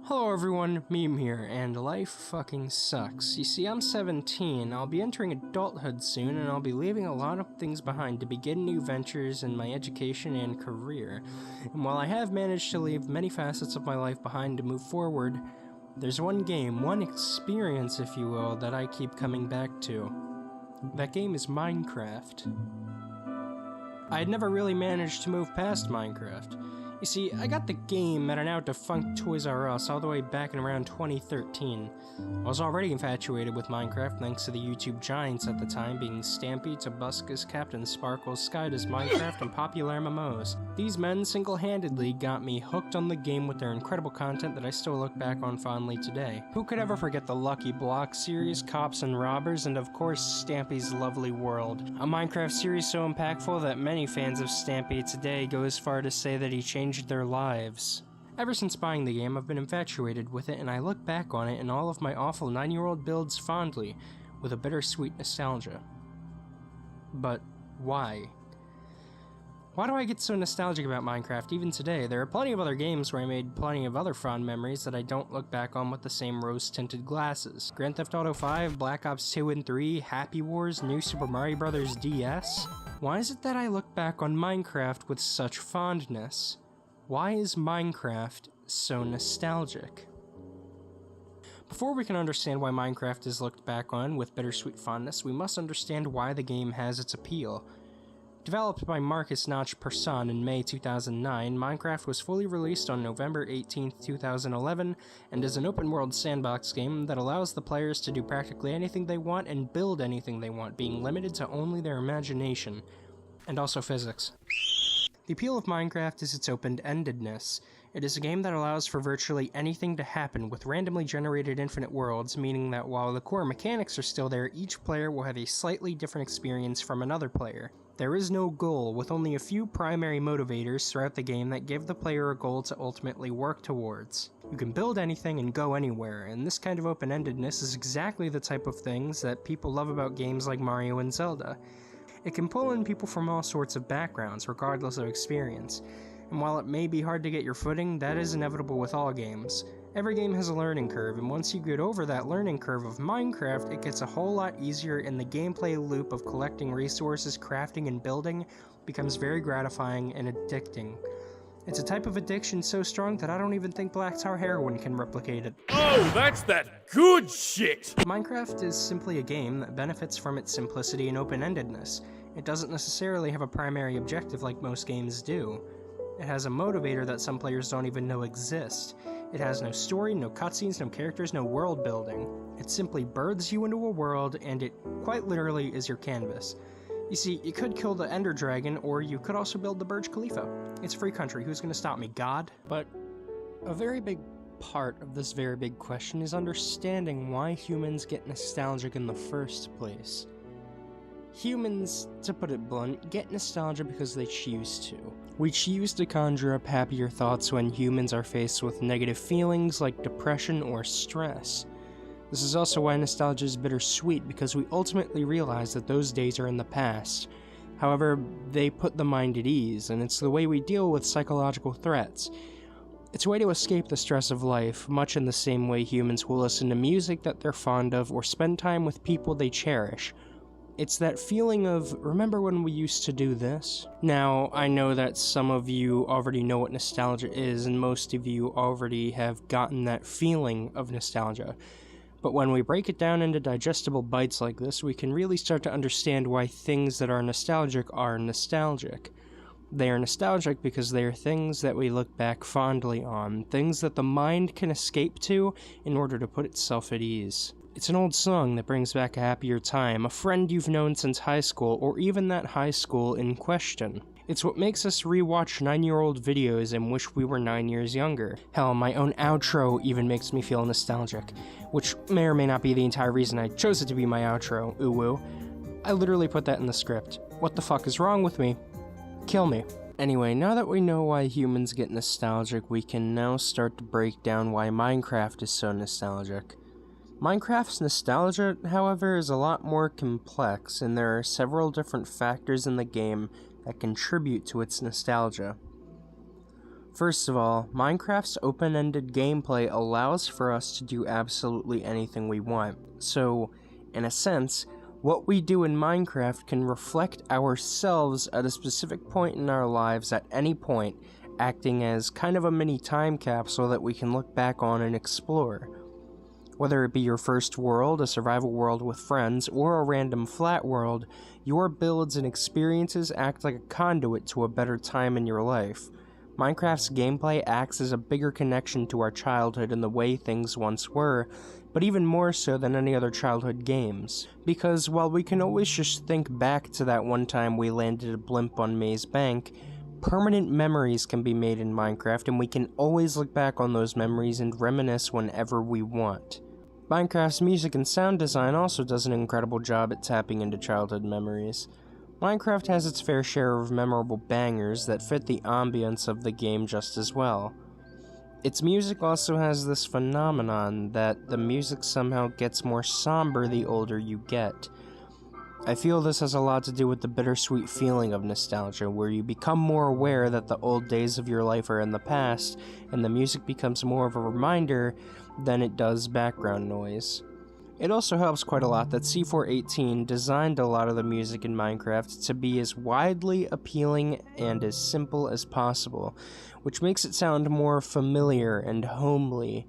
Hello everyone, Meme here, and life fucking sucks. You see, I'm 17, I'll be entering adulthood soon, and I'll be leaving a lot of things behind to begin new ventures in my education and career. And while I have managed to leave many facets of my life behind to move forward, there's one game, one experience if you will, that I keep coming back to. That game is Minecraft. I had never really managed to move past Minecraft. You see, I got the game at a now defunct Toys R Us all the way back in around 2013. I was already infatuated with Minecraft thanks to the YouTube giants at the time being Stampy, Tobuscus, Captain Sparkles, Sky Does Minecraft, and Popular MMOs. These men single-handedly got me hooked on the game with their incredible content that I still look back on fondly today. Who could ever forget the Lucky Block series, Cops and Robbers, and of course Stampy's Lovely World. A Minecraft series so impactful that many fans of Stampy today go as far to say that he changed their lives. Ever since buying the game, I've been infatuated with it, and I look back on it and all of my awful 9-year-old builds fondly, with a bittersweet nostalgia. But why? Why do I get so nostalgic about Minecraft even today? There are plenty of other games where I made plenty of other fond memories that I don't look back on with the same rose-tinted glasses. Grand Theft Auto 5, Black Ops 2 and 3, Happy Wars, New Super Mario Bros. DS. Why is it that I look back on Minecraft with such fondness? Why is Minecraft so nostalgic? Before we can understand why Minecraft is looked back on with bittersweet fondness, we must understand why the game has its appeal. Developed by Marcus Notch Persson in May 2009, Minecraft was fully released on November 18, 2011, and is an open-world sandbox game that allows the players to do practically anything they want and build anything they want, being limited to only their imagination, and also physics. The appeal of Minecraft is its open-endedness. It is a game that allows for virtually anything to happen with randomly generated infinite worlds, meaning that while the core mechanics are still there, each player will have a slightly different experience from another player. There is no goal, with only a few primary motivators throughout the game that give the player a goal to ultimately work towards. You can build anything and go anywhere, and this kind of open-endedness is exactly the type of things that people love about games like Mario and Zelda. It can pull in people from all sorts of backgrounds, regardless of experience. And while it may be hard to get your footing, that is inevitable with all games. Every game has a learning curve, and once you get over that learning curve of Minecraft, it gets a whole lot easier, and the gameplay loop of collecting resources, crafting, and building becomes very gratifying and addicting. It's a type of addiction so strong that I don't even think black tar heroin can replicate it. Oh, that's that good shit! Minecraft is simply a game that benefits from its simplicity and open-endedness. It doesn't necessarily have a primary objective like most games do. It has a motivator that some players don't even know exists. It has no story, no cutscenes, no characters, no world building. It simply births you into a world, and it quite literally is your canvas. You see, you could kill the Ender Dragon, or you could also build the Burj Khalifa. It's a free country, who's gonna stop me, God? But a very big part of this very big question is understanding why humans get nostalgic in the first place. Humans, to put it blunt, get nostalgia because they choose to. We choose to conjure up happier thoughts when humans are faced with negative feelings like depression or stress. This is also why nostalgia is bittersweet, because we ultimately realize that those days are in the past. However, they put the mind at ease, and it's the way we deal with psychological threats. It's a way to escape the stress of life, much in the same way humans will listen to music that they're fond of or spend time with people they cherish. It's that feeling of, remember when we used to do this? Now, I know that some of you already know what nostalgia is, and most of you already have gotten that feeling of nostalgia. But when we break it down into digestible bites like this, we can really start to understand why things that are nostalgic are nostalgic. They are nostalgic because they are things that we look back fondly on, things that the mind can escape to in order to put itself at ease. It's an old song that brings back a happier time, a friend you've known since high school, or even that high school in question. It's what makes us rewatch 9-year-old videos and wish we were 9 years younger. Hell, my own outro even makes me feel nostalgic, which may or may not be the entire reason I chose it to be my outro, ooh-woo. I literally put that in the script. What the fuck is wrong with me? Kill me. Anyway, now that we know why humans get nostalgic, we can now start to break down why Minecraft is so nostalgic. Minecraft's nostalgia, however, is a lot more complex, and there are several different factors in the game that contribute to its nostalgia. First of all, Minecraft's open-ended gameplay allows for us to do absolutely anything we want. So, in a sense, what we do in Minecraft can reflect ourselves at a specific point in our lives at any point, acting as kind of a mini time capsule that we can look back on and explore. Whether it be your first world, a survival world with friends, or a random flat world, your builds and experiences act like a conduit to a better time in your life. Minecraft's gameplay acts as a bigger connection to our childhood and the way things once were, but even more so than any other childhood games. Because while we can always just think back to that one time we landed a blimp on Maze Bank, permanent memories can be made in Minecraft, and we can always look back on those memories and reminisce whenever we want. Minecraft's music and sound design also does an incredible job at tapping into childhood memories. Minecraft has its fair share of memorable bangers that fit the ambience of the game just as well. Its music also has this phenomenon that the music somehow gets more somber the older you get. I feel this has a lot to do with the bittersweet feeling of nostalgia, where you become more aware that the old days of your life are in the past, and the music becomes more of a reminder than it does background noise. It also helps quite a lot that C418 designed a lot of the music in Minecraft to be as widely appealing and as simple as possible, which makes it sound more familiar and homely.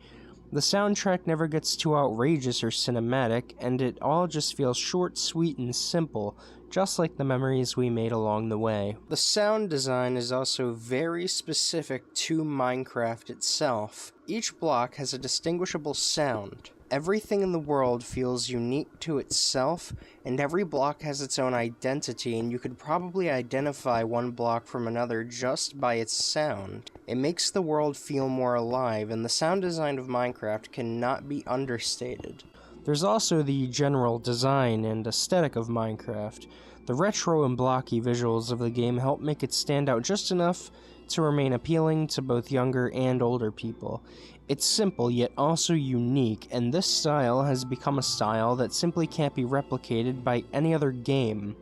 The soundtrack never gets too outrageous or cinematic, and it all just feels short, sweet, and simple, just like the memories we made along the way. The sound design is also very specific to Minecraft itself. Each block has a distinguishable sound. Everything in the world feels unique to itself, and every block has its own identity, and you could probably identify one block from another just by its sound. It makes the world feel more alive, and the sound design of Minecraft cannot be understated. There's also the general design and aesthetic of Minecraft. The retro and blocky visuals of the game help make it stand out just enough to remain appealing to both younger and older people. It's simple, yet also unique, and this style has become a style that simply can't be replicated by any other game.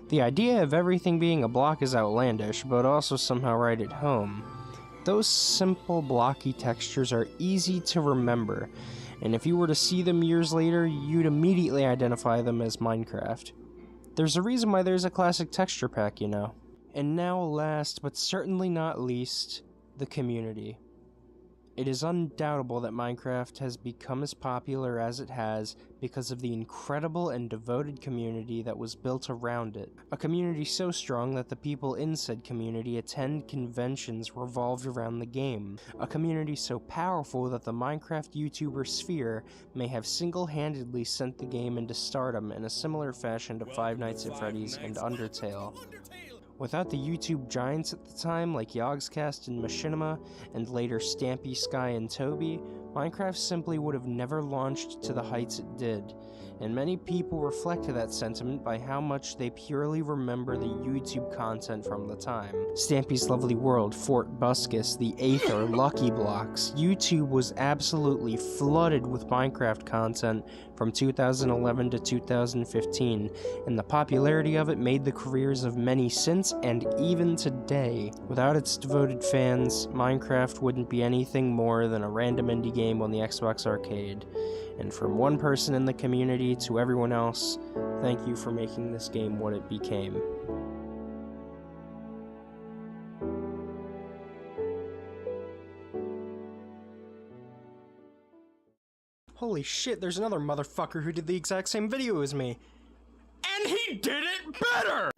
The idea of everything being a block is outlandish, but also somehow right at home. Those simple blocky textures are easy to remember, and if you were to see them years later, you'd immediately identify them as Minecraft. There's a reason why there's a classic texture pack, you know. And now, last but certainly not least, the community. It is undoubtable that Minecraft has become as popular as it has because of the incredible and devoted community that was built around it. A community so strong that the people in said community attend conventions revolved around the game. A community so powerful that the Minecraft YouTuber sphere may have single-handedly sent the game into stardom in a similar fashion to Five Nights at Freddy's and Undertale. Without the YouTube giants at the time, like Yogscast and Machinima, and later Stampy, Sky, and Toby, Minecraft simply would have never launched to the heights it did, and many people reflect that sentiment by how much they purely remember the YouTube content from the time. Stampy's Lovely World, Fort Buskus, the Aether, Lucky Blocks. YouTube was absolutely flooded with Minecraft content from 2011 to 2015, and the popularity of it made the careers of many since and even today. Without its devoted fans, Minecraft wouldn't be anything more than a random indie game on the Xbox Arcade. And from one person in the community to everyone else, thank you for making this game what it became. Holy shit, there's another motherfucker who did the exact same video as me. And he did it better!